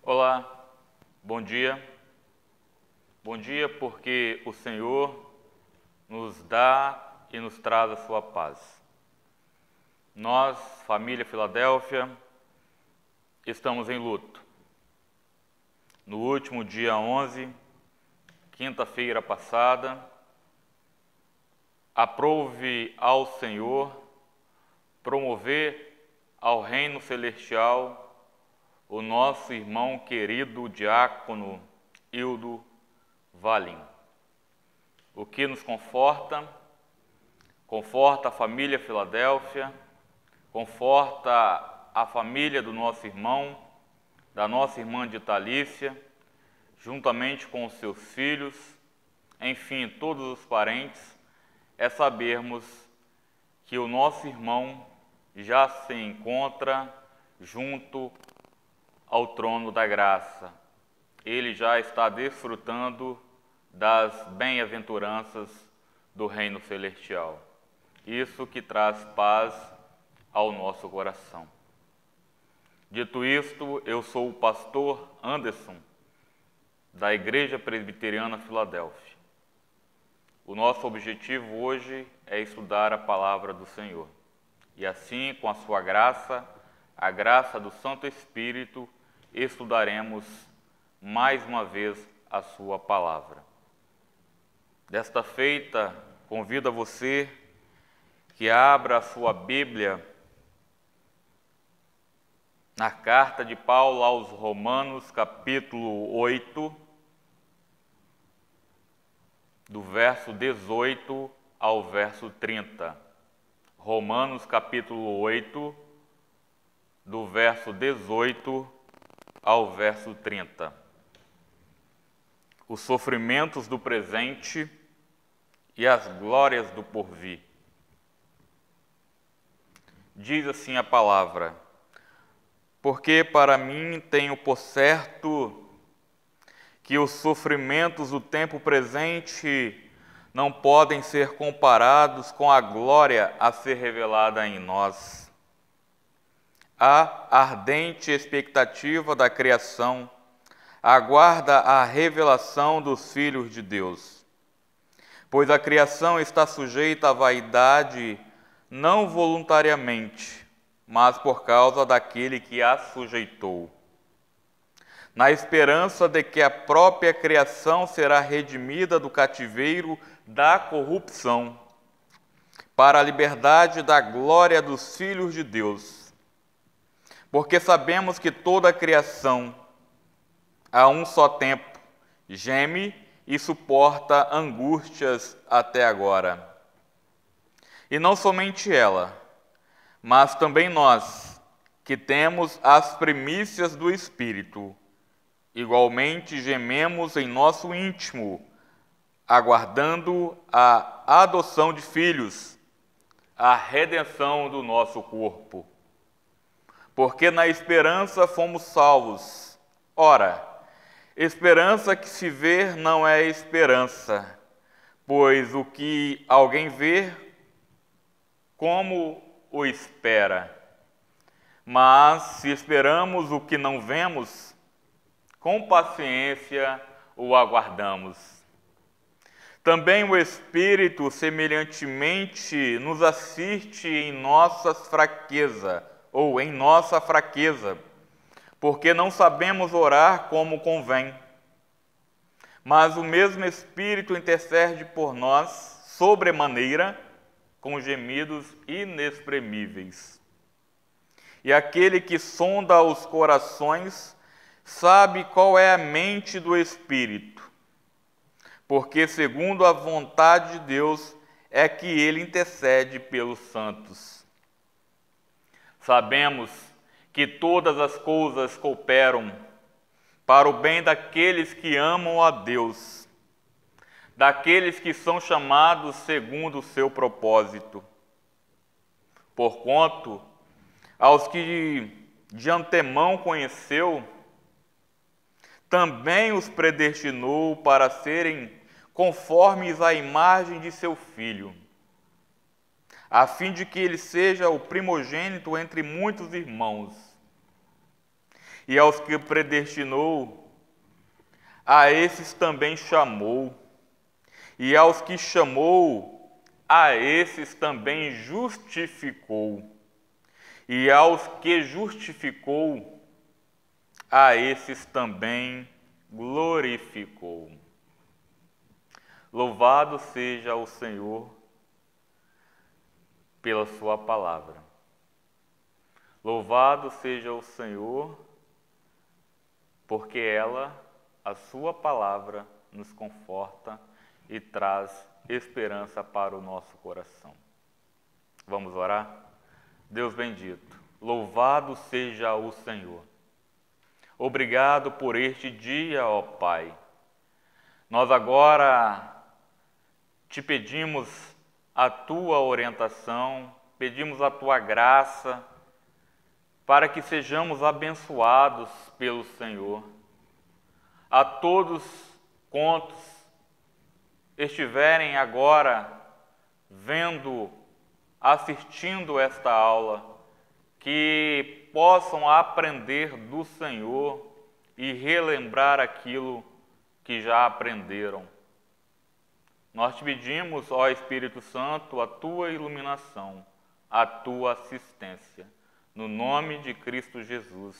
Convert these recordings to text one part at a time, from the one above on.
Olá, bom dia. Bom dia porque o Senhor nos dá e nos traz a sua paz. Nós, família Filadélfia, estamos em luto. No último dia 11, quinta-feira passada, aprouve ao Senhor promover ao reino celestial o nosso irmão querido diácono Hildo Valim. O que nos conforta a família Filadélfia, conforta a família do nosso irmão, da nossa irmã de Thalícia, juntamente com os seus filhos, enfim, todos os parentes, é sabermos que o nosso irmão já se encontra junto ao trono da graça. Ele já está desfrutando das bem-aventuranças do reino celestial. Isso que traz paz ao nosso coração. Dito isto, eu sou o pastor Anderson, da Igreja Presbiteriana Filadélfia. O nosso objetivo hoje é estudar a palavra do Senhor. E assim, com a sua graça, a graça do Santo Espírito, estudaremos mais uma vez a sua palavra. Desta feita, convido a você que abra a sua Bíblia na carta de Paulo aos Romanos, capítulo 8, do verso 18 ao verso 30. Romanos, capítulo 8, do verso 18 ao verso 30. Os sofrimentos do presente e as glórias do porvir. Diz assim a palavra: porque para mim tenho por certo que os sofrimentos do tempo presente não podem ser comparados com a glória a ser revelada em nós. A ardente expectativa da criação aguarda a revelação dos filhos de Deus, pois a criação está sujeita à vaidade não voluntariamente, mas por causa daquele que a sujeitou, na esperança de que a própria criação será redimida do cativeiro da corrupção, para a liberdade da glória dos filhos de Deus. Porque sabemos que toda a criação, a um só tempo, geme e suporta angústias até agora. E não somente ela, mas também nós, que temos as primícias do Espírito, igualmente gememos em nosso íntimo, aguardando a adoção de filhos, a redenção do nosso corpo. Porque na esperança fomos salvos. Ora, esperança que se vê não é esperança, pois o que alguém vê, como o espera? Mas se esperamos o que não vemos, com paciência o aguardamos. Também o Espírito, semelhantemente, nos assiste em nossa fraqueza, porque não sabemos orar como convém. Mas o mesmo Espírito intercede por nós, sobremaneira, com gemidos inexprimíveis. E aquele que sonda os corações sabe qual é a mente do Espírito, porque segundo a vontade de Deus é que ele intercede pelos santos. Sabemos que todas as coisas cooperam para o bem daqueles que amam a Deus, daqueles que são chamados segundo o seu propósito. Porquanto, aos que de antemão conheceu, também os predestinou para serem conformes à imagem de seu Filho, a fim de que ele seja o primogênito entre muitos irmãos. E aos que predestinou, a esses também chamou. E aos que chamou, a esses também justificou. E aos que justificou, a esses também glorificou. Louvado seja o Senhor pela sua palavra. Louvado seja o Senhor, porque ela, a sua palavra, nos conforta e traz esperança para o nosso coração. Vamos orar? Deus bendito, louvado seja o Senhor. Obrigado por este dia, ó Pai. Nós agora te pedimos a tua orientação, pedimos a tua graça, para que sejamos abençoados pelo Senhor. A todos quantos estiverem agora vendo, assistindo esta aula, que possam aprender do Senhor e relembrar aquilo que já aprenderam. Nós te pedimos, ó Espírito Santo, a tua iluminação, a tua assistência. No nome de Cristo Jesus.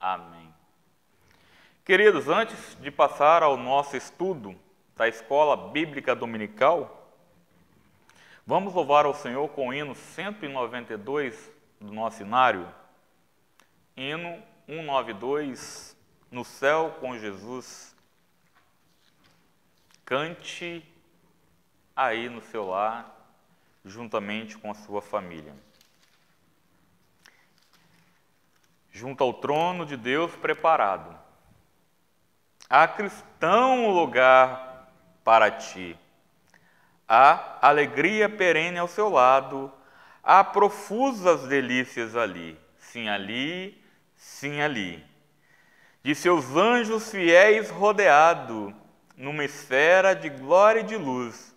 Amém. Queridos, antes de passar ao nosso estudo da Escola Bíblica Dominical, vamos louvar ao Senhor com o hino 192 do nosso inário. Hino 192, No Céu com Jesus. Cante aí no seu lar, juntamente com a sua família. Junto ao trono de Deus preparado, há cristão lugar para ti. Há alegria perene ao seu lado, há profusas delícias ali, sim ali, sim ali. De seus anjos fiéis rodeado, numa esfera de glória e de luz,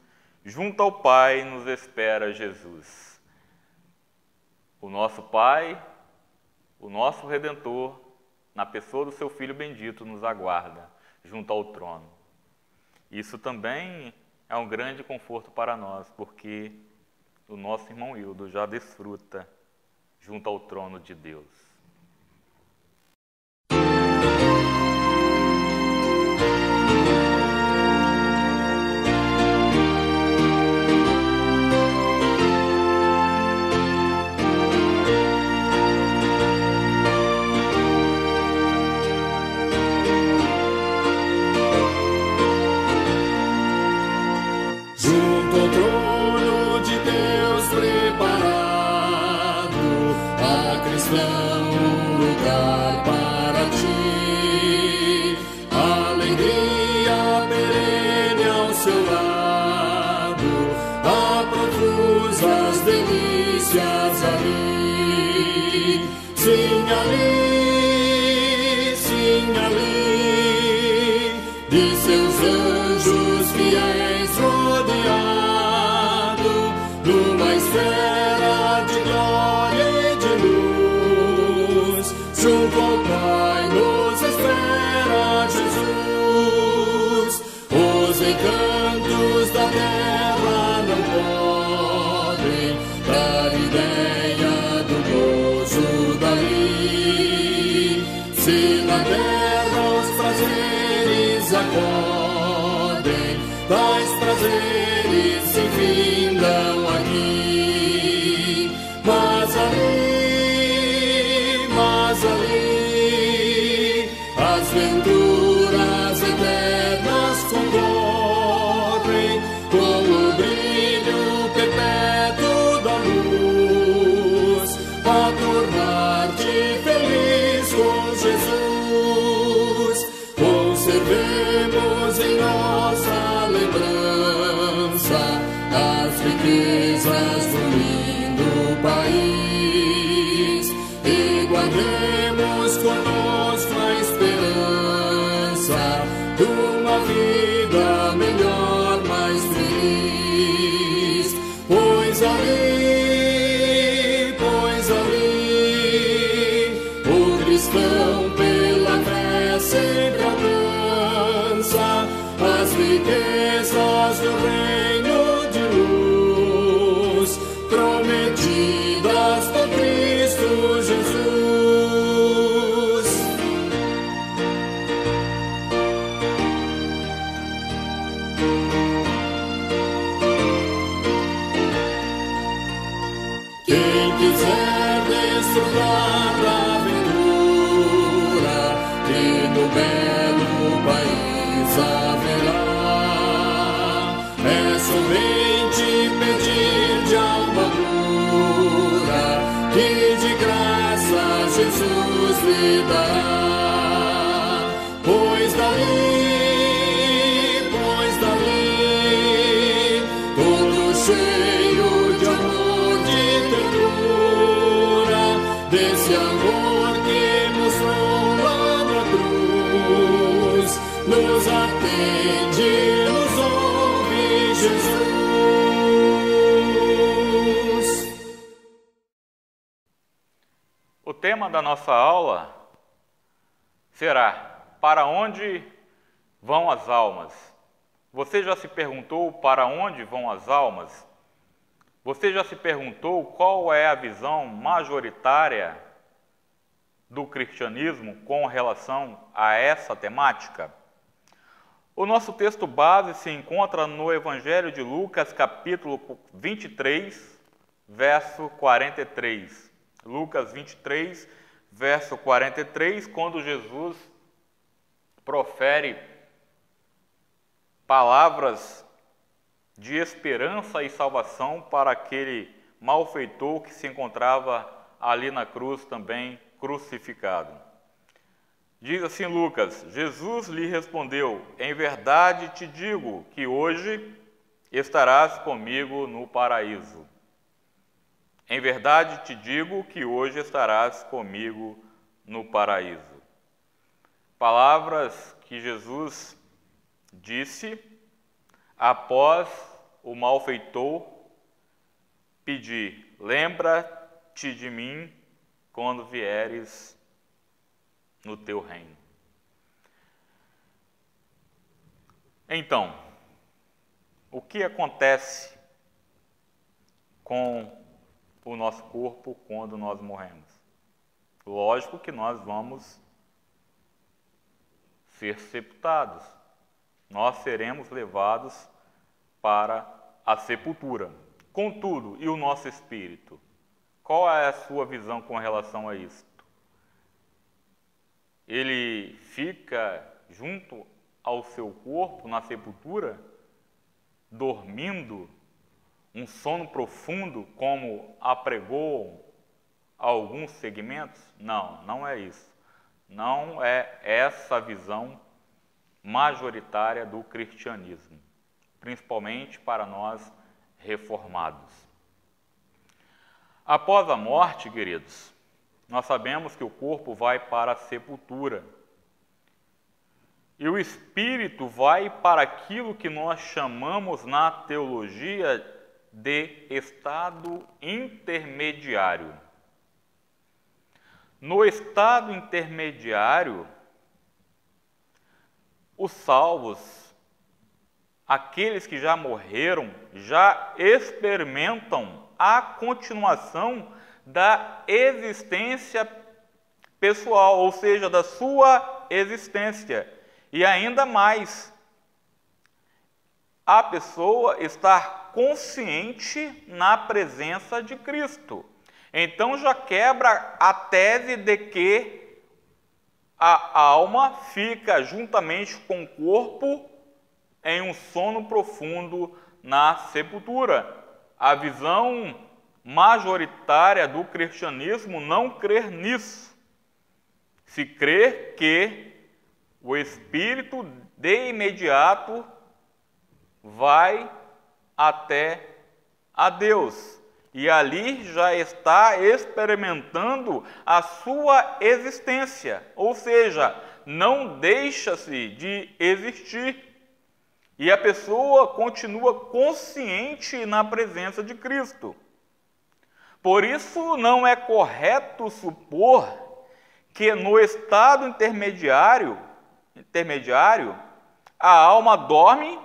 junto ao Pai nos espera Jesus. O nosso Pai, o nosso Redentor, na pessoa do seu Filho bendito, nos aguarda junto ao trono. Isso também é um grande conforto para nós, porque o nosso irmão Hildo já desfruta junto ao trono de Deus. cristão pela fé sempre alcança as riquezas do reino de luz, prometidas por Cristo Jesus. Quem quiser desfrutar da aventura que no belo país haverá, é somente pedir de alma pura que de graça Jesus lhe dará. Pois dali, todo cheio de amor, de ternura, desse amor que mostrou lá na cruz, nos atende, nos ouve Jesus. O tema da nossa aula será: para onde vão as almas? Você já se perguntou para onde vão as almas? Você já se perguntou qual é a visão majoritária do cristianismo com relação a essa temática? O nosso texto base se encontra no Evangelho de Lucas, capítulo 23, verso 43. Lucas 23, verso 43, quando Jesus profere palavras de esperança e salvação para aquele malfeitor que se encontrava ali na cruz também crucificado. Diz assim Lucas: Jesus lhe respondeu: em verdade te digo que hoje estarás comigo no paraíso. Em verdade te digo que hoje estarás comigo no paraíso. Palavras que Jesus disse após o malfeitor pedir: lembra-te de mim quando vieres no teu reino. Então, o que acontece com o nosso corpo quando nós morremos? Lógico que nós vamos ser sepultados. Nós seremos levados para a sepultura. Contudo, e o nosso espírito? Qual é a sua visão com relação a isto? Ele fica junto ao seu corpo na sepultura, dormindo um sono profundo, como apregoam alguns segmentos? Não, não é isso. Não é essa a visão majoritária do cristianismo, principalmente para nós reformados. Após a morte, queridos, nós sabemos que o corpo vai para a sepultura e o espírito vai para aquilo que nós chamamos na teologia de estado intermediário. No estado intermediário, os salvos, aqueles que já morreram, já experimentam a continuação da existência pessoal, ou seja, da sua existência. E ainda mais, a pessoa estar consciente na presença de Cristo. Então já quebra a tese de que a alma fica juntamente com o corpo em um sono profundo na sepultura. A visão majoritária do cristianismo não crê nisso. Se crê que o espírito de imediato vai até a Deus e ali já está experimentando a sua existência, ou seja, não deixa-se de existir. E a pessoa continua consciente na presença de Cristo. Por isso não é correto supor que no estado intermediário, a alma dorme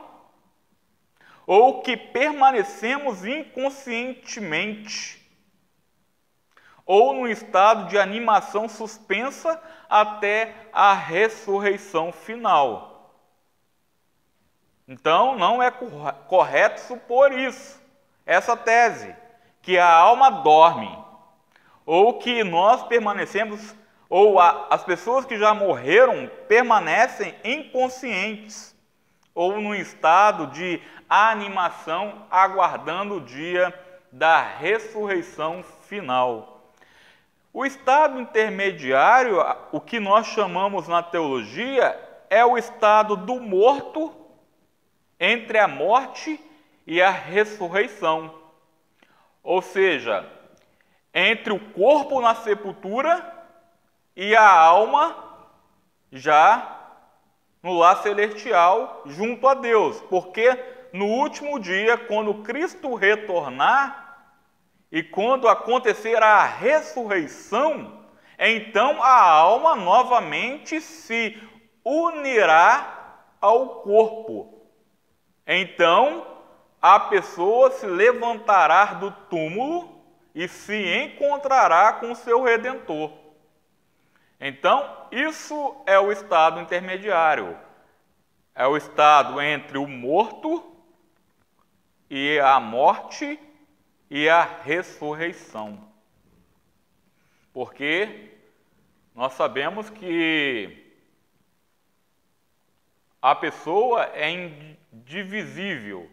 ou que permanecemos inconscientemente ou num estado de animação suspensa até a ressurreição final. Então, não é correto supor isso, essa tese, que a alma dorme, ou que nós permanecemos, ou as pessoas que já morreram permanecem inconscientes, ou num estado de animação, aguardando o dia da ressurreição final. O estado intermediário, o que nós chamamos na teologia, é o estado do morto entre a morte e a ressurreição. Ou seja, entre o corpo na sepultura e a alma já no lar celestial junto a Deus. Porque no último dia, quando Cristo retornar e quando acontecer a ressurreição, então a alma novamente se unirá ao corpo. Então a pessoa se levantará do túmulo e se encontrará com o seu Redentor. Então, isso é o estado intermediário. É o estado entre o morto e a morte e a ressurreição. Porque nós sabemos que a pessoa é indivisível.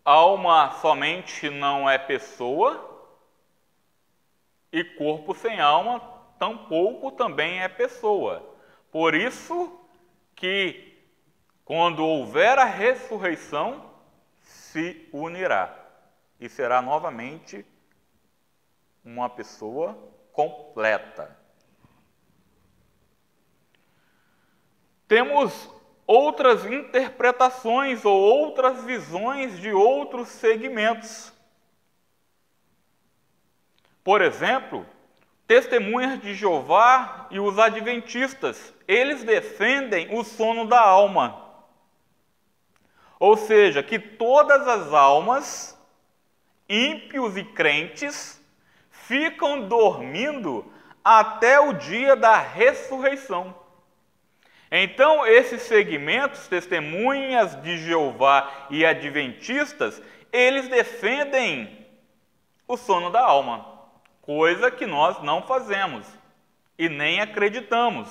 Alma somente não é pessoa, e corpo sem alma tampouco também é pessoa. Por isso que, quando houver a ressurreição, se unirá e será novamente uma pessoa completa. Temos outras interpretações ou outras visões de outros segmentos. Por exemplo, Testemunhas de Jeová e os Adventistas, eles defendem o sono da alma. Ou seja, que todas as almas, ímpios e crentes, ficam dormindo até o dia da ressurreição. Então, esses segmentos, Testemunhas de Jeová e Adventistas, eles defendem o sono da alma, coisa que nós não fazemos e nem acreditamos.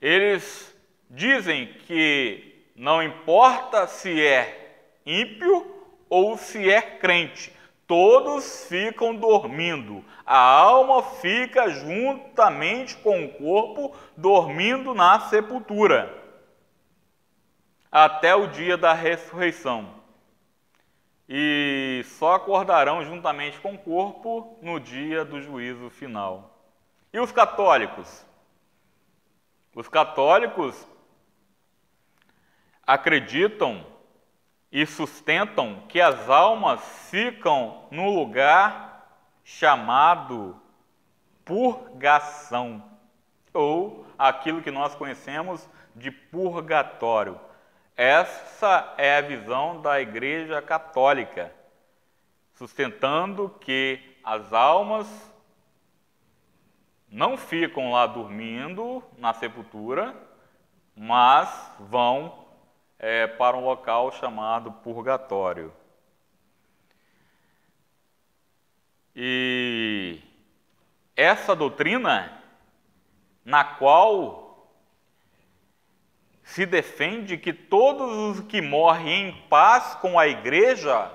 Eles dizem que não importa se é ímpio ou se é crente, todos ficam dormindo. A alma fica juntamente com o corpo dormindo na sepultura até o dia da ressurreição. E só acordarão juntamente com o corpo no dia do juízo final. E os católicos? Os católicos acreditam e sustentam que as almas ficam no lugar chamado purgação, ou aquilo que nós conhecemos de purgatório. Essa é a visão da Igreja Católica, sustentando que as almas não ficam lá dormindo na sepultura, mas vão para um local chamado purgatório. E essa doutrina, na qual se defende que todos os que morrem em paz com a Igreja,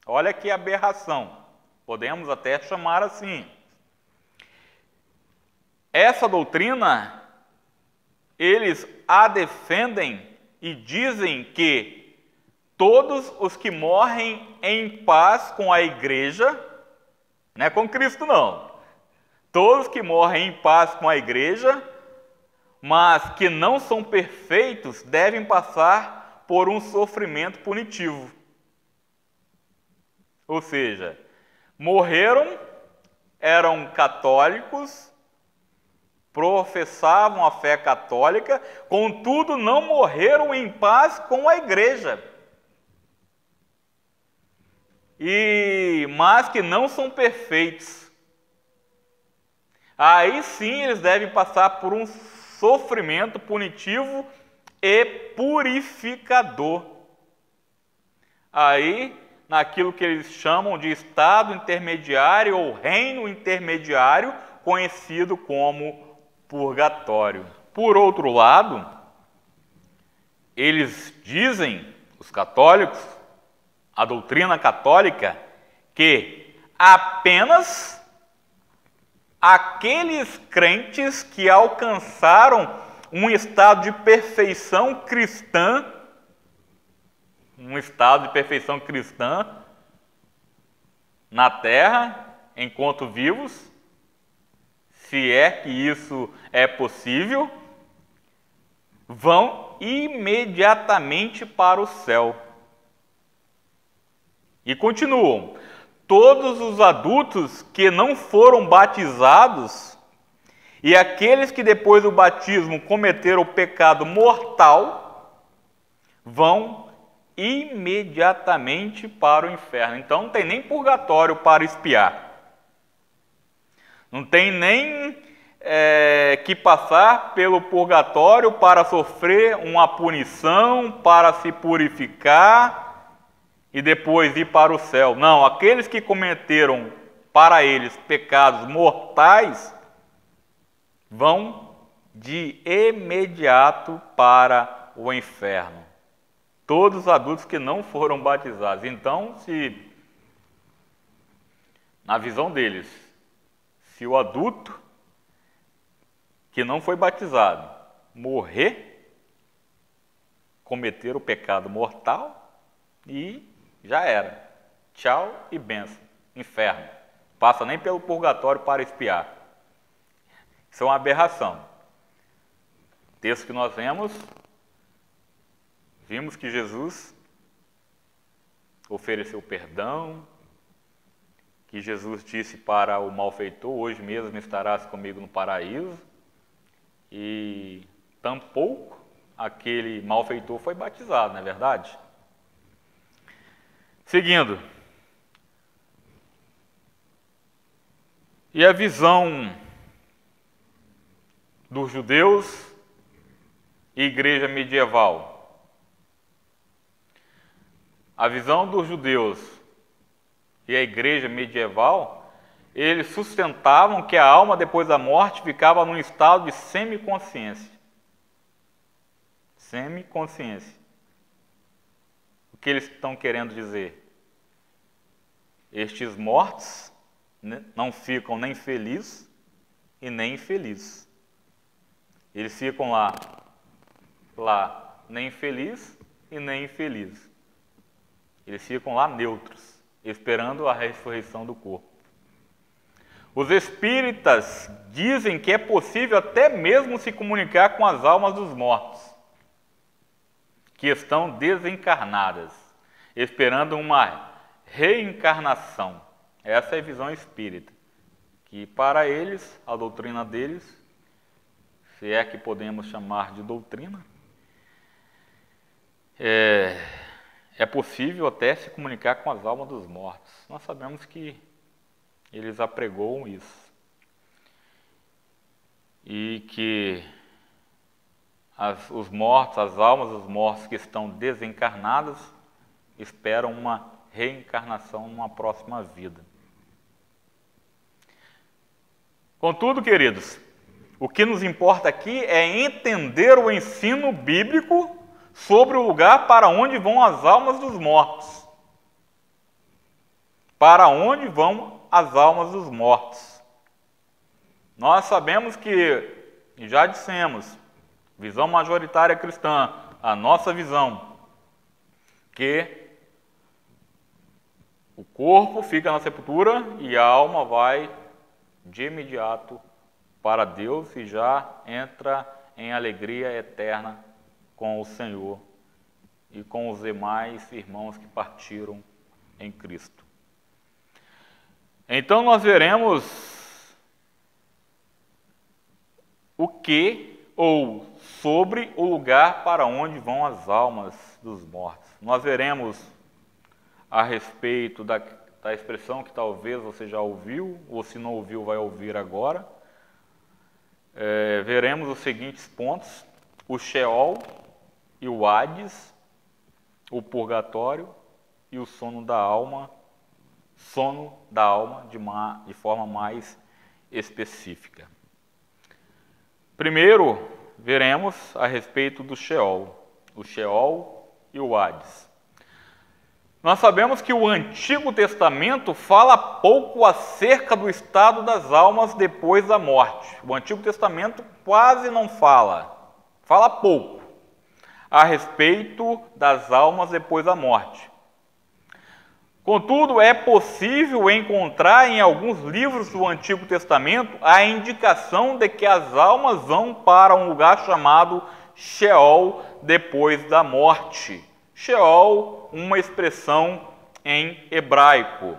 olha que aberração, podemos até chamar assim. Essa doutrina, eles a defendem e dizem que todos os que morrem em paz com a Igreja, não é com Cristo não, todos que morrem em paz com a Igreja, mas que não são perfeitos, devem passar por um sofrimento punitivo. Ou seja, morreram eram católicos, professavam a fé católica, contudo não morreram em paz com a igreja. Mas que não são perfeitos. Aí sim eles devem passar por um sofrimento punitivo e purificador. Aí, naquilo que eles chamam de estado intermediário ou reino intermediário, conhecido como purgatório. Por outro lado, eles dizem, os católicos, a doutrina católica, que apenas aqueles crentes que alcançaram um estado de perfeição cristã, na terra, enquanto vivos, se é que isso é possível, vão imediatamente para o céu. E continuam: todos os adultos que não foram batizados e aqueles que depois do batismo cometeram o pecado mortal vão imediatamente para o inferno. Então não tem nem purgatório para expiar. Não tem nem que passar pelo purgatório para sofrer uma punição, para se purificar e depois ir para o céu. Não, aqueles que cometeram para eles pecados mortais vão de imediato para o inferno. Todos os adultos que não foram batizados. Então, se na visão deles, se o adulto que não foi batizado morrer, cometer o pecado mortal e já era. Tchau e benção. Inferno. Passa nem pelo purgatório para expiar. Isso é uma aberração. O texto que nós vimos que Jesus ofereceu perdão, que Jesus disse para o malfeitor: hoje mesmo estarás comigo no paraíso, e tampouco aquele malfeitor foi batizado, não é verdade? Seguindo. E a visão dos judeus e igreja medieval? A visão dos judeus e a igreja medieval, eles sustentavam que a alma depois da morte ficava num estado de semiconsciência. Semiconsciência. O que eles estão querendo dizer? Estes mortos não ficam nem felizes e nem infelizes. Eles ficam lá nem felizes e nem infelizes. Eles ficam lá neutros, esperando a ressurreição do corpo. Os espíritas dizem que é possível até mesmo se comunicar com as almas dos mortos, que estão desencarnadas, esperando uma reencarnação. Essa é a visão espírita, que para eles, a doutrina deles, se é que podemos chamar de doutrina, é possível até se comunicar com as almas dos mortos. Nós sabemos que eles apregoam isso. E que os mortos, as almas dos mortos que estão desencarnadas, esperam uma reencarnação numa próxima vida. Contudo, queridos, o que nos importa aqui é entender o ensino bíblico sobre o lugar para onde vão as almas dos mortos. Para onde vão as almas dos mortos? Nós sabemos que, e já dissemos, visão majoritária cristã, a nossa visão, que o corpo fica na sepultura e a alma vai de imediato para Deus e já entra em alegria eterna com o Senhor e com os demais irmãos que partiram em Cristo. Então nós veremos o que ou sobre o lugar para onde vão as almas dos mortos. Nós veremos a respeito da expressão que talvez você já ouviu, ou se não ouviu, vai ouvir agora. Veremos os seguintes pontos: o Sheol e o Hades, o purgatório e o sono da alma de forma mais específica. Primeiro, veremos a respeito do Sheol, o Sheol e o Hades. Nós sabemos que o Antigo Testamento fala pouco acerca do estado das almas depois da morte. O Antigo Testamento quase não fala pouco a respeito das almas depois da morte. Contudo, é possível encontrar em alguns livros do Antigo Testamento a indicação de que as almas vão para um lugar chamado Sheol depois da morte. Sheol, uma expressão em hebraico.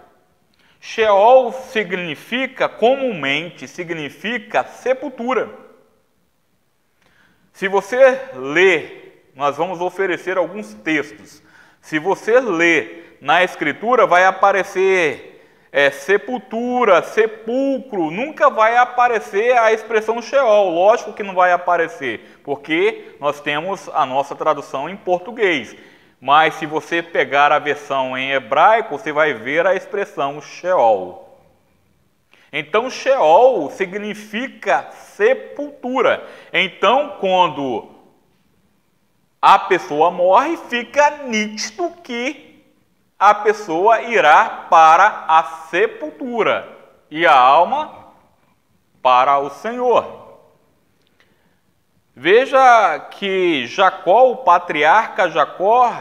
Sheol comumente significa sepultura. Se você ler, nós vamos oferecer alguns textos. Se você ler na Escritura, vai aparecer sepultura, sepulcro, nunca vai aparecer a expressão Sheol. Lógico que não vai aparecer, porque nós temos a nossa tradução em português. Mas se você pegar a versão em hebraico, você vai ver a expressão Sheol. Então, Sheol significa sepultura. Então, quando a pessoa morre, fica nítido que a pessoa irá para a sepultura e a alma para o Senhor. Veja que Jacó, o patriarca Jacó,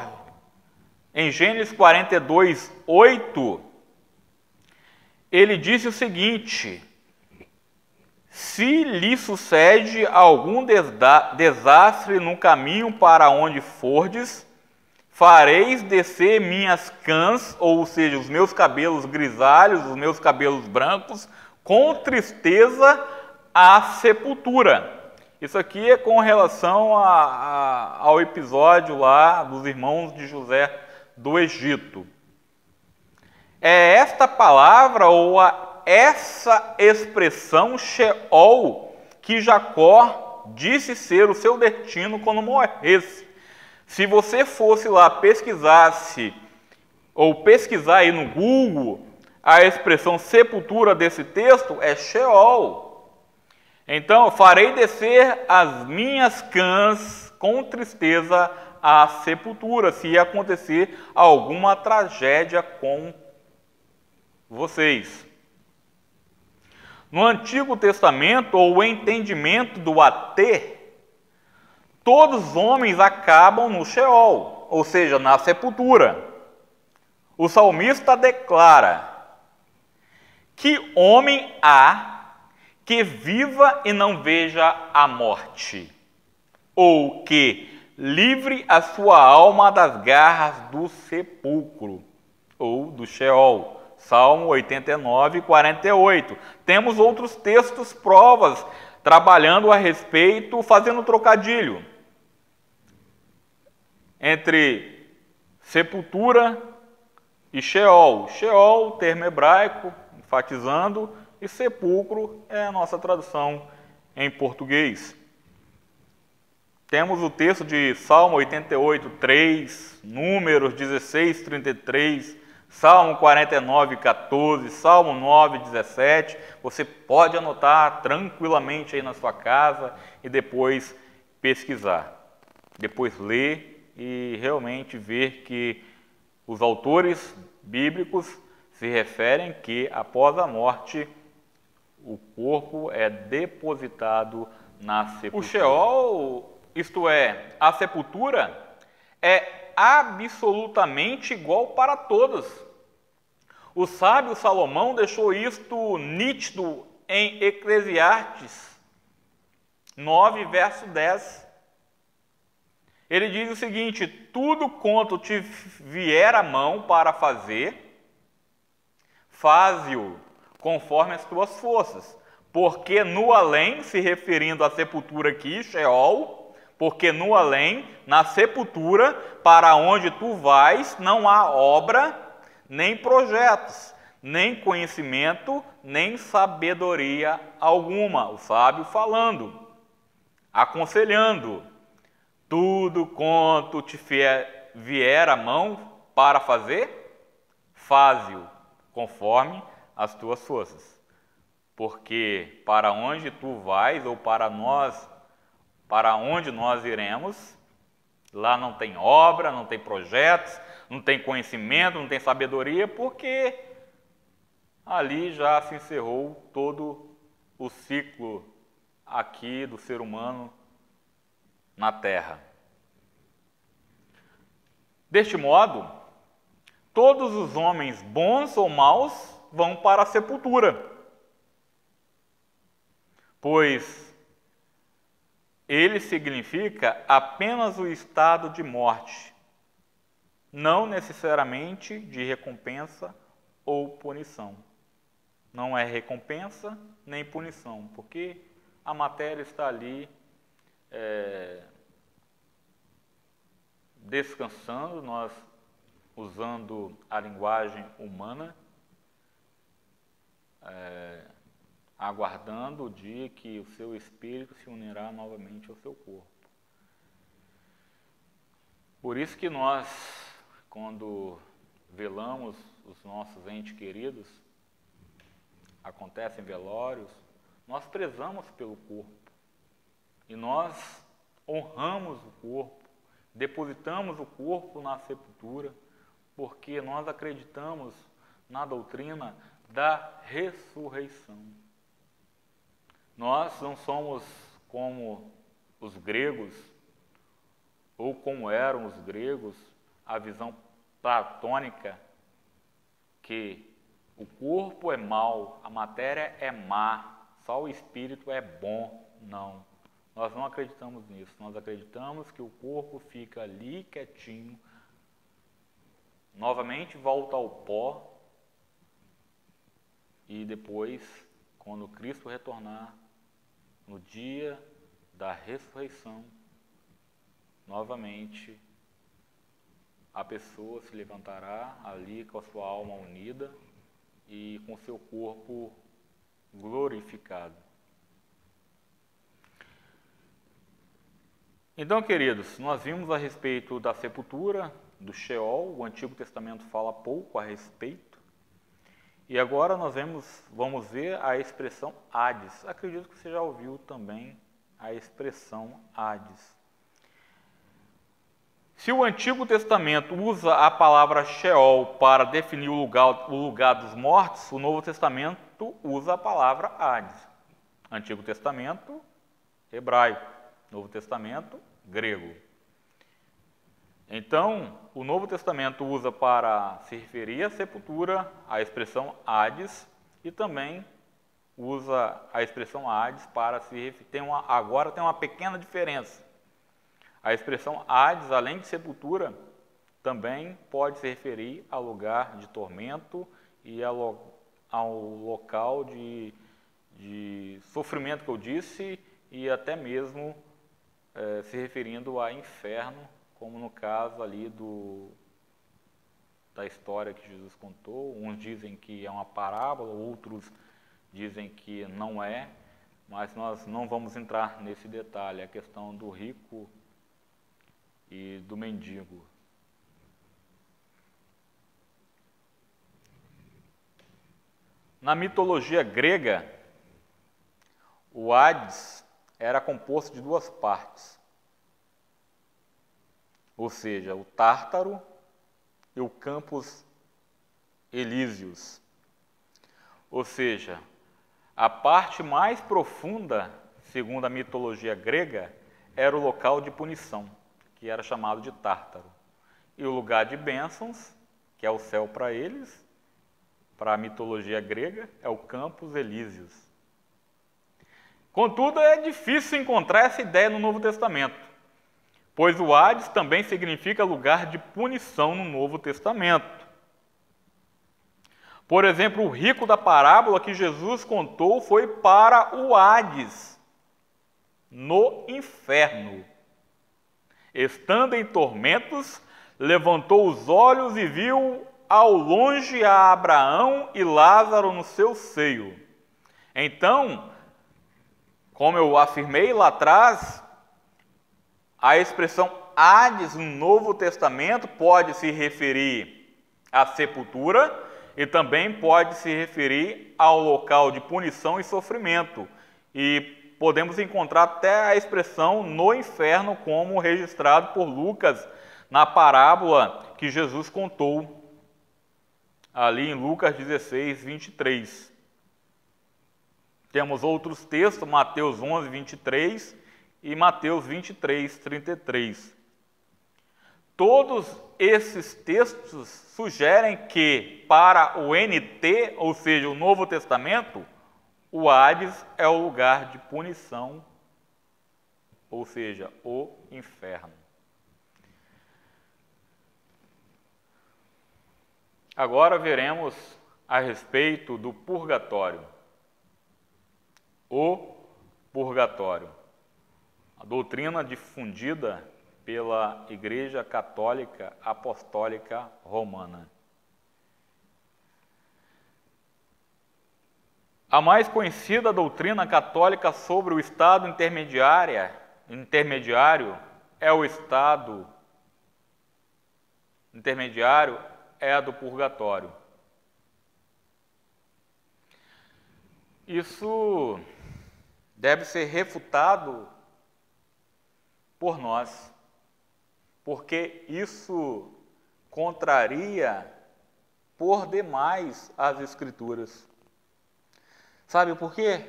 em Gênesis 42, 8, ele disse o seguinte: se lhe sucede algum desastre no caminho para onde fordes, fareis descer minhas cãs, ou seja, os meus cabelos grisalhos, os meus cabelos brancos, com tristeza à sepultura. Isso aqui é com relação ao episódio lá dos irmãos de José do Egito. É esta palavra ou essa expressão Sheol que Jacó disse ser o seu destino quando morresse. Se você fosse lá pesquisar aí no Google, a expressão sepultura desse texto é Sheol. Então, farei descer as minhas cãs com tristeza à sepultura, se acontecer alguma tragédia com vocês. No Antigo Testamento, ou o entendimento do AT, todos os homens acabam no Sheol, ou seja, na sepultura. O salmista declara: que homem há que viva e não veja a morte, ou que livre a sua alma das garras do sepulcro, ou do Sheol. Salmo 89, 48. Temos outros textos, provas, trabalhando a respeito, fazendo trocadilho entre sepultura e Sheol. Sheol, termo hebraico, enfatizando, e sepulcro é a nossa tradução em português. Temos o texto de Salmo 88, 3, Números 16, 33, Salmo 49, 14, Salmo 9, 17. Você pode anotar tranquilamente aí na sua casa e depois pesquisar. Depois ler e realmente ver que os autores bíblicos se referem que após a morte o corpo é depositado na sepultura. O Sheol, isto é, a sepultura, é absolutamente igual para todos. O sábio Salomão deixou isto nítido em Eclesiastes 9, verso 10. Ele diz o seguinte: tudo quanto te vier à mão para fazer, faze-o conforme as tuas forças, porque no além, se referindo à sepultura aqui, Sheol, porque no além, na sepultura, para onde tu vais, não há obra, nem projetos, nem conhecimento, nem sabedoria alguma. O sábio falando, aconselhando, tudo quanto te vier à mão para fazer, faze-o conforme as tuas forças. Porque para onde tu vais, ou para onde nós iremos, lá não tem obra, não tem projetos, não tem conhecimento, não tem sabedoria, porque ali já se encerrou todo o ciclo aqui do ser humano na Terra. Deste modo, todos os homens bons ou maus vão para a sepultura, pois ele significa apenas o estado de morte, não necessariamente de recompensa ou punição. Não é recompensa nem punição, porque a matéria está ali descansando, nós usando a linguagem humana, aguardando o dia que o seu espírito se unirá novamente ao seu corpo. Por isso que nós, quando velamos os nossos entes queridos, acontecem velórios, nós prezamos pelo corpo e nós honramos o corpo, depositamos o corpo na sepultura, porque nós acreditamos na doutrina da ressurreição. Nós não somos como os gregos, ou como eram os gregos, a visão platônica, que o corpo é mau, a matéria é má, só o espírito é bom. Não, nós não acreditamos nisso. Nós acreditamos que o corpo fica ali quietinho, novamente volta ao pó, e depois, quando Cristo retornar, no dia da ressurreição, novamente a pessoa se levantará ali com a sua alma unida e com seu corpo glorificado. Então, queridos, nós vimos a respeito da sepultura, do Sheol. O Antigo Testamento fala pouco a respeito. E agora nós vamos ver a expressão Hades. Acredito que você já ouviu também a expressão Hades. Se o Antigo Testamento usa a palavra Sheol para definir o lugar dos mortos, o Novo Testamento usa a palavra Hades. Antigo Testamento, hebraico. Novo Testamento, grego. Então, o Novo Testamento usa para se referir à sepultura a expressão Hades, e também usa a expressão Hades para se referir. Agora tem uma pequena diferença. A expressão Hades, além de sepultura, também pode se referir ao lugar de tormento e ao local de sofrimento que eu disse, e até mesmo se referindo a inferno, como no caso ali da história que Jesus contou. Uns dizem que é uma parábola, outros dizem que não é, mas nós não vamos entrar nesse detalhe, a questão do rico e do mendigo. Na mitologia grega, o Hades era composto de duas partes, ou seja, o Tártaro e o Campos Elíseos. Ou seja, a parte mais profunda, segundo a mitologia grega, era o local de punição, que era chamado de Tártaro. E o lugar de bênçãos, que é o céu para eles, para a mitologia grega, é o Campos Elíseos. Contudo, é difícil encontrar essa ideia no Novo Testamento, pois o Hades também significa lugar de punição no Novo Testamento. Por exemplo, o rico da parábola que Jesus contou foi para o Hades, no inferno. Estando em tormentos, levantou os olhos e viu ao longe a Abraão e Lázaro no seu seio. Então, como eu afirmei lá atrás, a expressão Hades no Novo Testamento pode se referir à sepultura e também pode se referir ao local de punição e sofrimento. E podemos encontrar até a expressão no inferno, como registrado por Lucas na parábola que Jesus contou, ali em Lucas 16, 23. Temos outros textos, Mateus 11, 23 e Mateus 23, 33. Todos esses textos sugerem que, para o NT, ou seja, o Novo Testamento, o Hades é o lugar de punição, ou seja, o inferno. Agora veremos a respeito do purgatório. O purgatório. A doutrina difundida pela Igreja Católica Apostólica Romana. A mais conhecida doutrina católica sobre o estado intermediário é o estado intermediário é a do purgatório. Isso deve ser refutado por nós, porque isso contraria por demais as Escrituras. Sabe por quê?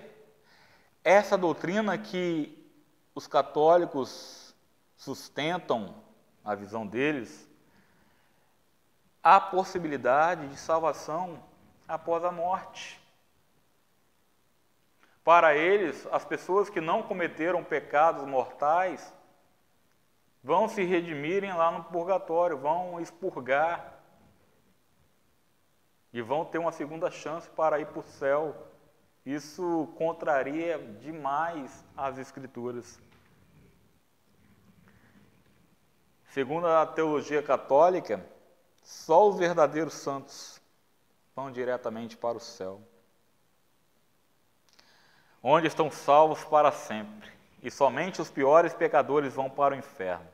Essa doutrina que os católicos sustentam, a visão deles, há possibilidade de salvação após a morte. Para eles, as pessoas que não cometeram pecados mortais vão se redimirem lá no purgatório, vão expurgar e vão ter uma segunda chance para ir para o céu. Isso contraria demais as Escrituras. Segundo a teologia católica, só os verdadeiros santos vão diretamente para o céu, onde estão salvos para sempre, e somente os piores pecadores vão para o inferno,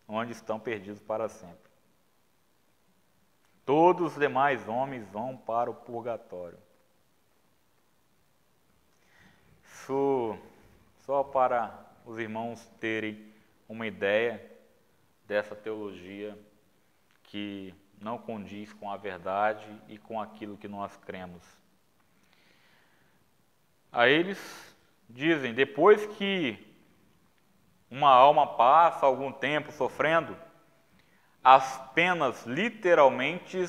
onde estão perdidos para sempre. Todos os demais homens vão para o purgatório. Isso só para os irmãos terem uma ideia dessa teologia que não condiz com a verdade e com aquilo que nós cremos. Aí eles dizem, depois que uma alma passa algum tempo sofrendo, as penas literalmente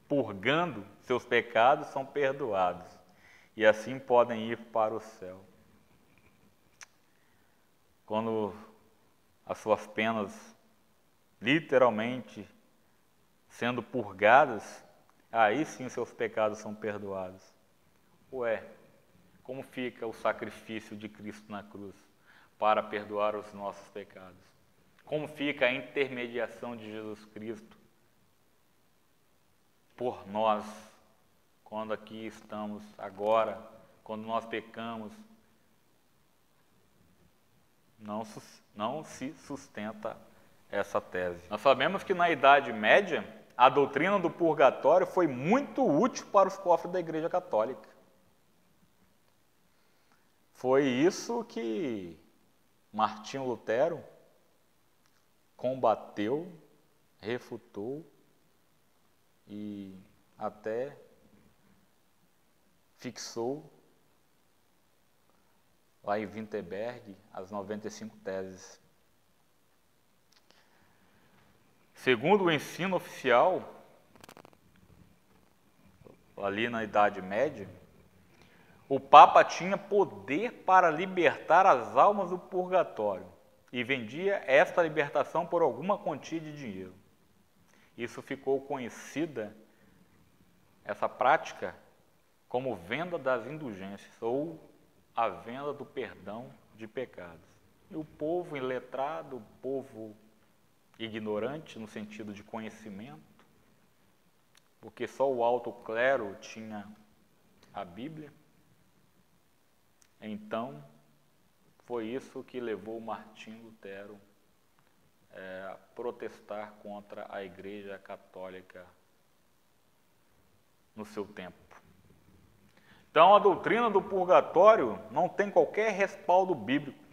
purgando seus pecados são perdoados, e assim podem ir para o céu. Quando as suas penas literalmente sendo purgadas, aí sim seus pecados são perdoados. Ué, como fica o sacrifício de Cristo na cruz para perdoar os nossos pecados? Como fica a intermediação de Jesus Cristo por nós, quando aqui estamos agora, quando nós pecamos? Não se sustenta essa tese. Nós sabemos que na Idade Média, a doutrina do purgatório foi muito útil para os cofres da Igreja Católica. Foi isso que Martinho Lutero combateu, refutou e até fixou lá em Wittenberg as 95 teses. Segundo o ensino oficial, ali na Idade Média, o Papa tinha poder para libertar as almas do purgatório e vendia esta libertação por alguma quantia de dinheiro. Isso ficou conhecida essa prática como venda das indulgências ou a venda do perdão de pecados. E o povo iletrado, o povo ignorante no sentido de conhecimento, porque só o alto clero tinha a Bíblia, então foi isso que levou Martim Lutero a protestar contra a Igreja Católica no seu tempo. Então, a doutrina do purgatório não tem qualquer respaldo bíblico.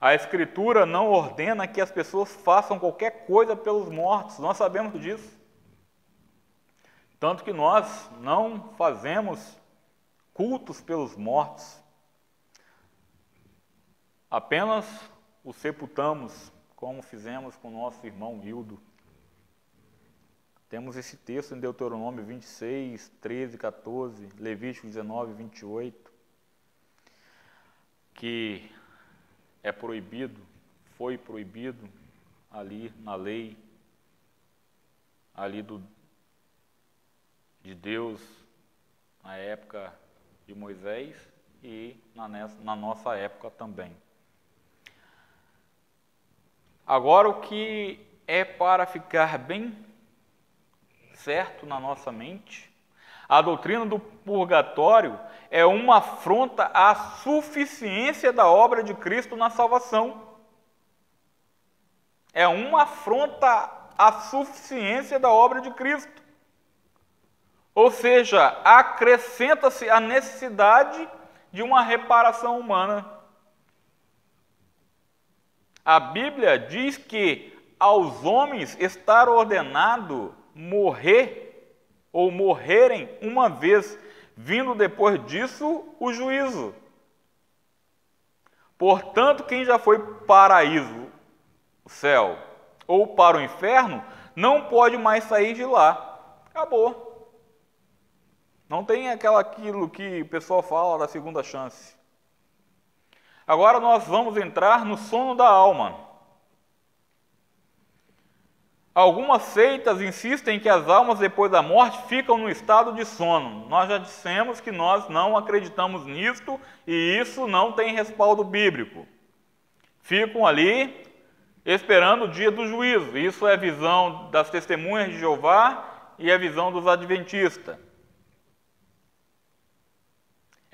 A Escritura não ordena que as pessoas façam qualquer coisa pelos mortos, nós sabemos disso. Tanto que nós não fazemos cultos pelos mortos, apenas os sepultamos, como fizemos com o nosso irmão Hildo. Temos esse texto em Deuteronômio 26, 13, 14, Levítico 19, 28, que é proibido, foi proibido ali na lei, ali de Deus, na época de Moisés e na nossa época também. Agora, o que é para ficar bem certo na nossa mente, a doutrina do purgatório é uma afronta à suficiência da obra de Cristo na salvação. É uma afronta à suficiência da obra de Cristo. Ou seja, acrescenta-se a necessidade de uma reparação humana. A Bíblia diz que aos homens está ordenado morrer ou morrerem uma vez, vindo depois disso o juízo. Portanto, quem já foi para o paraíso, o céu, ou para o inferno, não pode mais sair de lá. Acabou. Não tem aquilo que o pessoal fala da segunda chance. Agora nós vamos entrar no sono da alma. Algumas seitas insistem que as almas depois da morte ficam no estado de sono. Nós já dissemos que nós não acreditamos nisto e isso não tem respaldo bíblico. Ficam ali esperando o dia do juízo. Isso é a visão das testemunhas de Jeová e a visão dos adventistas.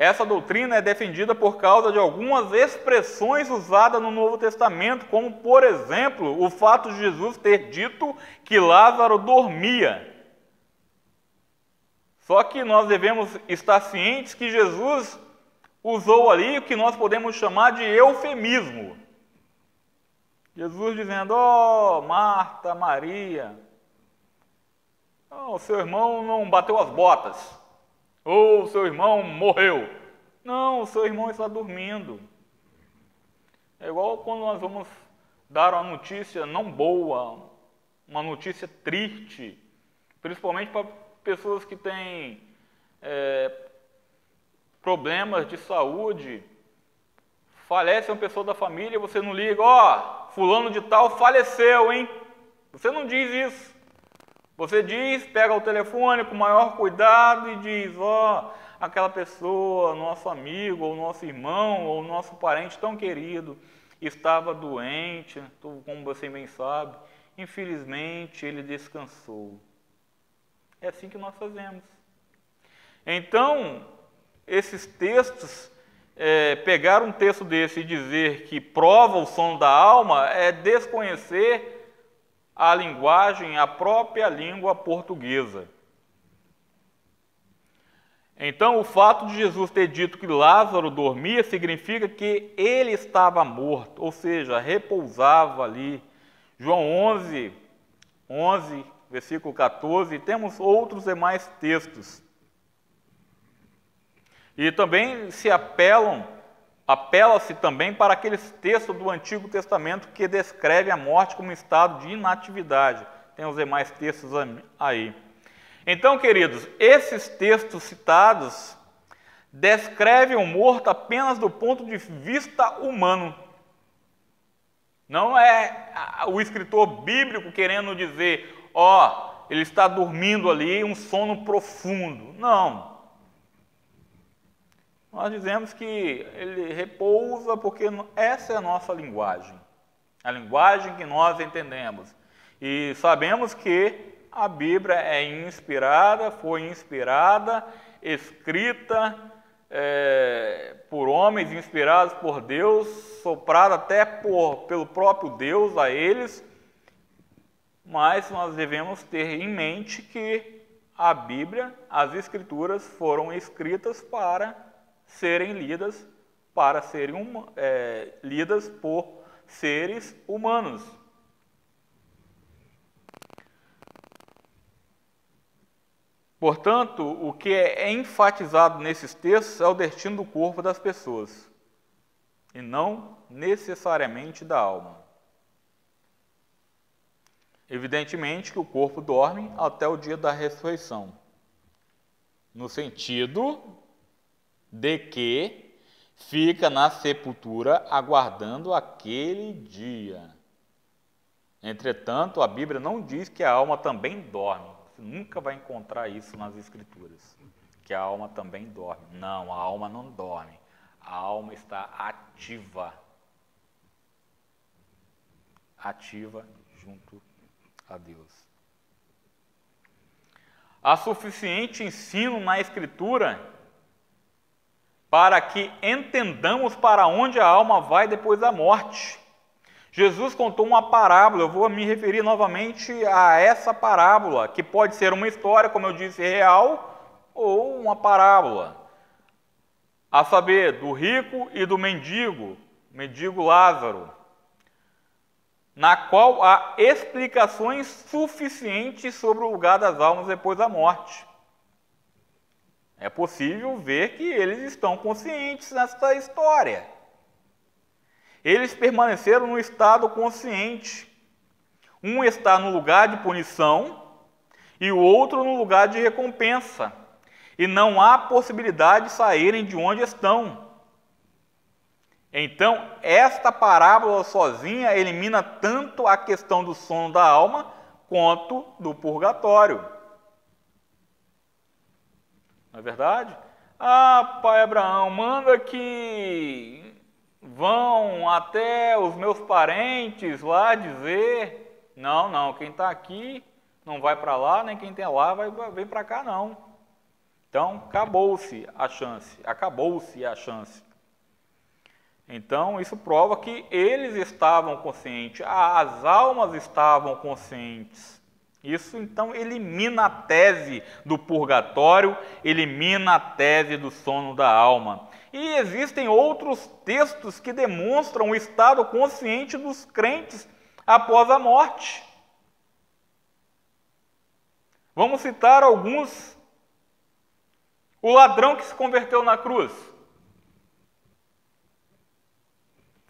Essa doutrina é defendida por causa de algumas expressões usadas no Novo Testamento, como, por exemplo, o fato de Jesus ter dito que Lázaro dormia. Só que nós devemos estar cientes que Jesus usou ali o que nós podemos chamar de eufemismo. Jesus dizendo: ó, Marta, Maria, o seu irmão não bateu as botas. Ou seu irmão morreu. Não, o seu irmão está dormindo. É igual quando nós vamos dar uma notícia não boa, uma notícia triste, principalmente para pessoas que têm problemas de saúde. Falece uma pessoa da família, você não liga: ó, fulano de tal faleceu, hein? Você não diz isso. Você diz, pega o telefone com o maior cuidado e diz: ó, aquela pessoa, nosso amigo, ou nosso irmão, ou nosso parente tão querido, estava doente, como você bem sabe, infelizmente ele descansou. É assim que nós fazemos. Então, esses textos, pegar um texto desse e dizer que prova o sono da alma é desconhecer a linguagem, a própria língua portuguesa. Então, o fato de Jesus ter dito que Lázaro dormia significa que ele estava morto, ou seja, repousava ali. João 11, versículo 14, e temos outros demais textos. E também apela-se também para aqueles textos do Antigo Testamento que descrevem a morte como estado de inatividade. Tem os demais textos aí. Então, queridos, esses textos citados descrevem o morto apenas do ponto de vista humano. Não é o escritor bíblico querendo dizer: ó, ele está dormindo ali, um sono profundo. Não. Nós dizemos que ele repousa porque essa é a nossa linguagem. A linguagem que nós entendemos. E sabemos que a Bíblia é inspirada, foi inspirada, escrita por homens inspirados por Deus, soprada até pelo próprio Deus a eles, mas nós devemos ter em mente que a Bíblia, as Escrituras foram escritas para serem lidas, lidas por seres humanos. Portanto, o que é enfatizado nesses textos é o destino do corpo das pessoas, e não necessariamente da alma. Evidentemente que o corpo dorme até o dia da ressurreição, no sentido de que fica na sepultura aguardando aquele dia. Entretanto, a Bíblia não diz que a alma também dorme. Você nunca vai encontrar isso nas Escrituras, que a alma também dorme. Não, a alma não dorme. A alma está ativa. Ativa junto a Deus. Há suficiente ensino na Escritura para que entendamos para onde a alma vai depois da morte. Jesus contou uma parábola, eu vou me referir novamente a essa parábola, que pode ser uma história, como eu disse, real, ou uma parábola. A saber, do rico e do mendigo Lázaro, na qual há explicações suficientes sobre o lugar das almas depois da morte. É possível ver que eles estão conscientes nessa história. Eles permaneceram no estado consciente. Um está no lugar de punição e o outro no lugar de recompensa. E não há possibilidade de saírem de onde estão. Então, esta parábola sozinha elimina tanto a questão do sono da alma quanto do purgatório. Não é verdade? Ah, pai Abraão, manda que vão até os meus parentes lá dizer. Não, quem está aqui não vai para lá, nem quem está lá vem para cá, não. Então, acabou-se a chance. Então, isso prova que eles estavam conscientes, as almas estavam conscientes. Isso, então, elimina a tese do purgatório, elimina a tese do sono da alma. E existem outros textos que demonstram o estado consciente dos crentes após a morte. Vamos citar alguns. O ladrão que se converteu na cruz.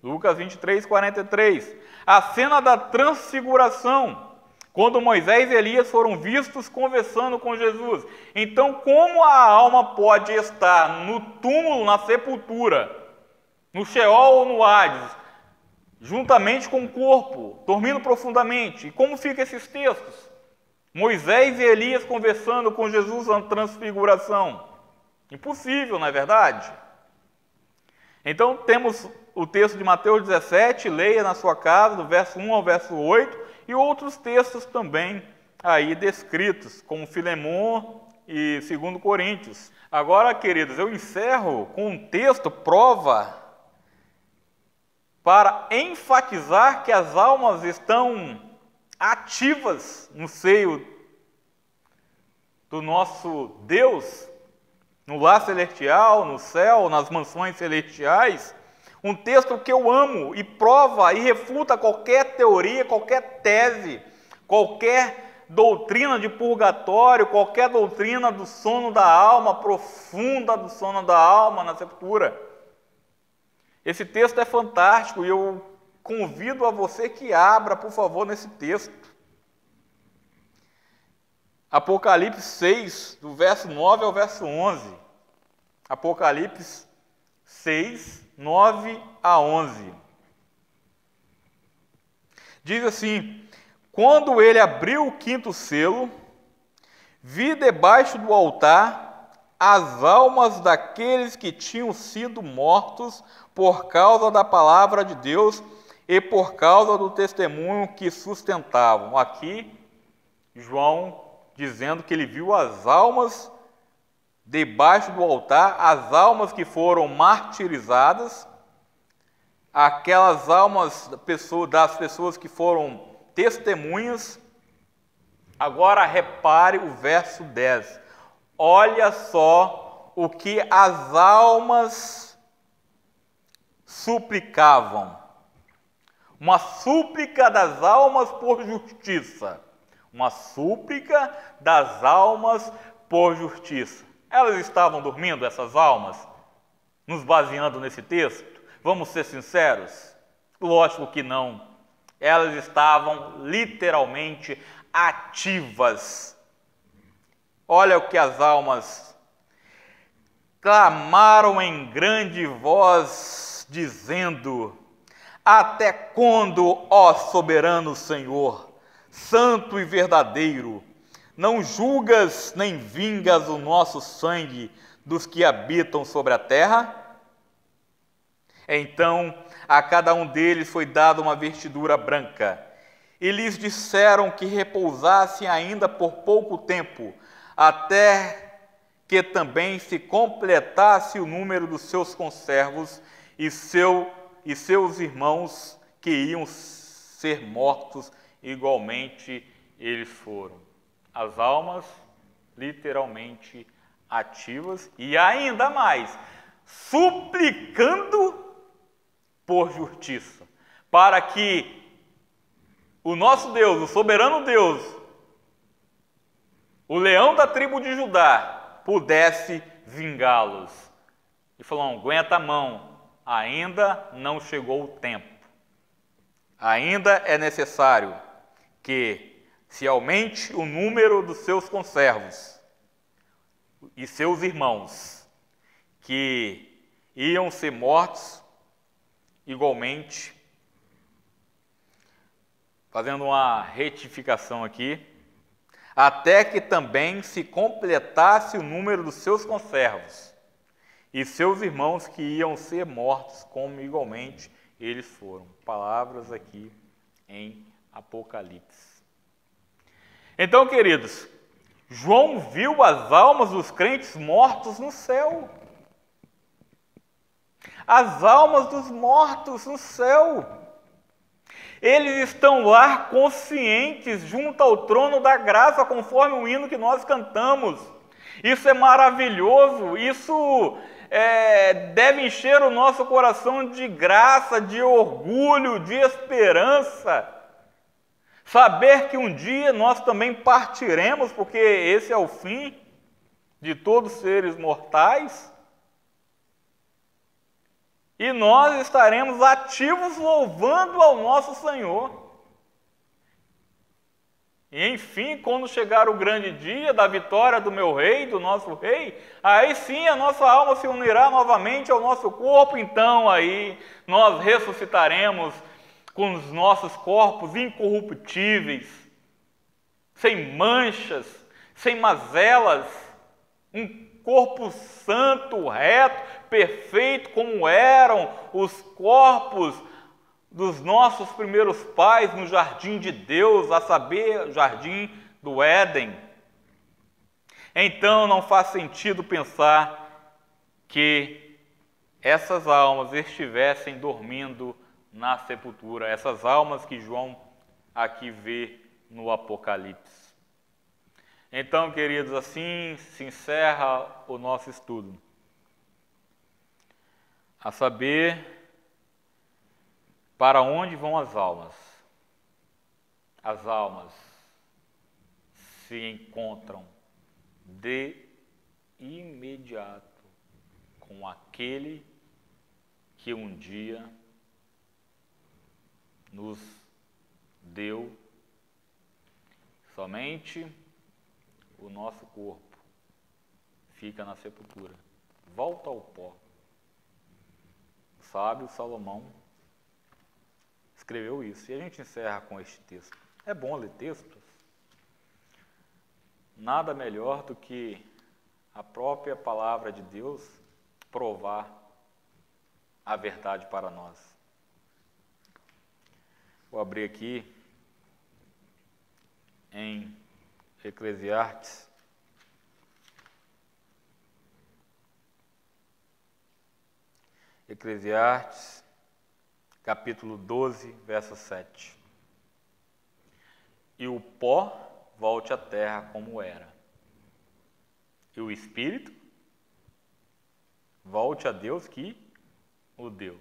Lucas 23, 43. A cena da transfiguração, quando Moisés e Elias foram vistos conversando com Jesus. Então, como a alma pode estar no túmulo, na sepultura, no Sheol ou no Hades, juntamente com o corpo, dormindo profundamente? E como ficam esses textos? Moisés e Elias conversando com Jesus na transfiguração. Impossível, não é verdade? Então, temos o texto de Mateus 17, leia na sua casa, do verso 1 ao verso 8, e outros textos também aí descritos, como Filemon e 2 Coríntios. Agora, queridos, eu encerro com um texto, prova, para enfatizar que as almas estão ativas no seio do nosso Deus, no lar celestial, no céu, nas mansões celestiais. Um texto que eu amo e prova e refuta qualquer teoria, qualquer tese, qualquer doutrina de purgatório, qualquer doutrina do sono da alma, profunda do sono da alma na sepultura. Esse texto é fantástico e eu convido a você que abra, por favor, nesse texto. Apocalipse 6, do verso 9 ao verso 11. Apocalipse 6, 9 a 11. Diz assim: quando ele abriu o quinto selo, vi debaixo do altar as almas daqueles que tinham sido mortos por causa da palavra de Deus e por causa do testemunho que sustentavam. Aqui, João dizendo que ele viu as almas debaixo do altar, as almas que foram martirizadas, aquelas almas das pessoas que foram testemunhas. Agora repare o verso 10. Olha só o que as almas suplicavam. Uma súplica das almas por justiça. Uma súplica das almas por justiça. Elas estavam dormindo, essas almas? Nos baseando nesse texto? Vamos ser sinceros? Lógico que não. Elas estavam literalmente ativas. Olha o que as almas clamaram em grande voz, dizendo: até quando, ó soberano Senhor, santo e verdadeiro, não julgas nem vingas o nosso sangue dos que habitam sobre a terra? Então a cada um deles foi dada uma vestidura branca, e lhes disseram que repousassem ainda por pouco tempo, até que também se completasse o número dos seus conservos e seus irmãos que iam ser mortos, igualmente eles foram. As almas literalmente ativas e ainda mais, suplicando por justiça, para que o nosso Deus, o soberano Deus, o leão da tribo de Judá, pudesse vingá-los. E falou: aguenta a mão, ainda não chegou o tempo. Ainda é necessário que se aumente o número dos seus conservos e seus irmãos, que iam ser mortos igualmente. Fazendo uma retificação aqui, até que também se completasse o número dos seus conservos e seus irmãos que iam ser mortos, como igualmente eles foram. Palavras aqui em Apocalipse. Então, queridos, João viu as almas dos crentes mortos no céu. As almas dos mortos no céu. Eles estão lá conscientes junto ao trono da graça, conforme o hino que nós cantamos. Isso é maravilhoso, isso deve encher o nosso coração de graça, de orgulho, de esperança. Saber que um dia nós também partiremos, porque esse é o fim de todos os seres mortais. E nós estaremos ativos louvando ao nosso Senhor. E enfim, quando chegar o grande dia da vitória do meu rei, do nosso rei, aí sim a nossa alma se unirá novamente ao nosso corpo, então aí nós ressuscitaremos com os nossos corpos incorruptíveis, sem manchas, sem mazelas, um corpo santo, reto, perfeito, como eram os corpos dos nossos primeiros pais no jardim de Deus, a saber, o jardim do Éden. Então não faz sentido pensar que essas almas estivessem dormindo na sepultura, essas almas que João aqui vê no Apocalipse. Então, queridos, assim se encerra o nosso estudo. A saber, para onde vão as almas? As almas se encontram de imediato com aquele que um dia nos deu somente o nosso corpo, fica na sepultura, volta ao pó. O sábio Salomão escreveu isso, e a gente encerra com este texto. É bom ler textos, nada melhor do que a própria palavra de Deus provar a verdade para nós. Vou abrir aqui em Eclesiastes, capítulo 12, verso 7. E o pó volte à terra como era, e o espírito volte a Deus que o deu.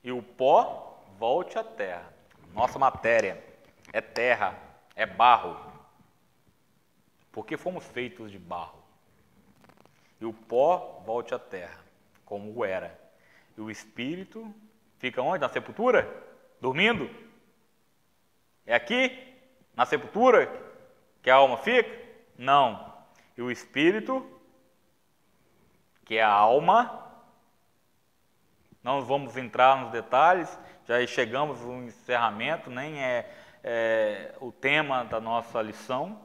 E o pó volte à terra. Nossa matéria é terra, é barro, porque fomos feitos de barro. E o pó volte à terra, como era. E o espírito fica onde? Na sepultura? Dormindo? É aqui, na sepultura, que a alma fica? Não. E o espírito, que é a alma, não vamos entrar nos detalhes, já chegamos no encerramento, nem é o tema da nossa lição,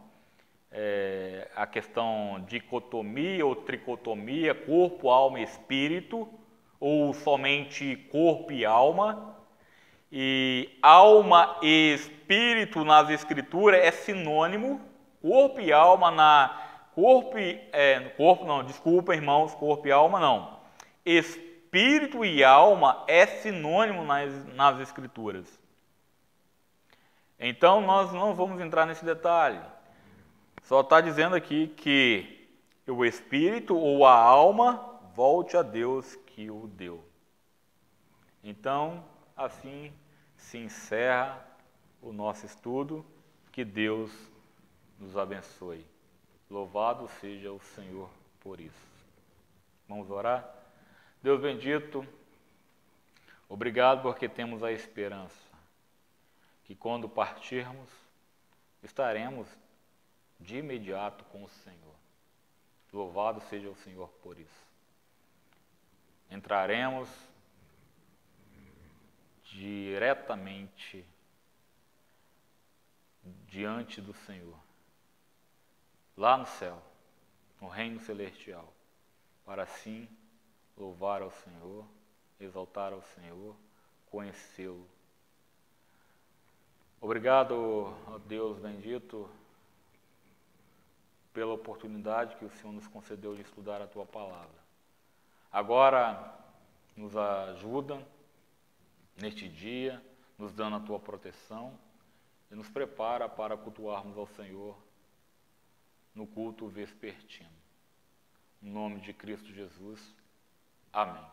a questão dicotomia ou tricotomia, corpo, alma e espírito, ou somente corpo e alma. E alma e espírito nas escrituras é sinônimo, corpo e alma corpo e alma não. Espírito e alma é sinônimo nas escrituras. Então nós não vamos entrar nesse detalhe. Só está dizendo aqui que o espírito ou a alma volte a Deus que o deu. Então, assim se encerra o nosso estudo. Que Deus nos abençoe. Louvado seja o Senhor por isso. Vamos orar? Deus bendito, obrigado porque temos a esperança que quando partirmos, estaremos de imediato com o Senhor. Louvado seja o Senhor por isso. Entraremos diretamente diante do Senhor, lá no céu, no reino celestial, para assim louvar ao Senhor, exaltar ao Senhor, conhecê-lo. Obrigado, ó Deus bendito, pela oportunidade que o Senhor nos concedeu de estudar a Tua Palavra. Agora, nos ajuda neste dia, nos dando a Tua proteção e nos prepara para cultuarmos ao Senhor no culto vespertino. Em nome de Cristo Jesus. Amém.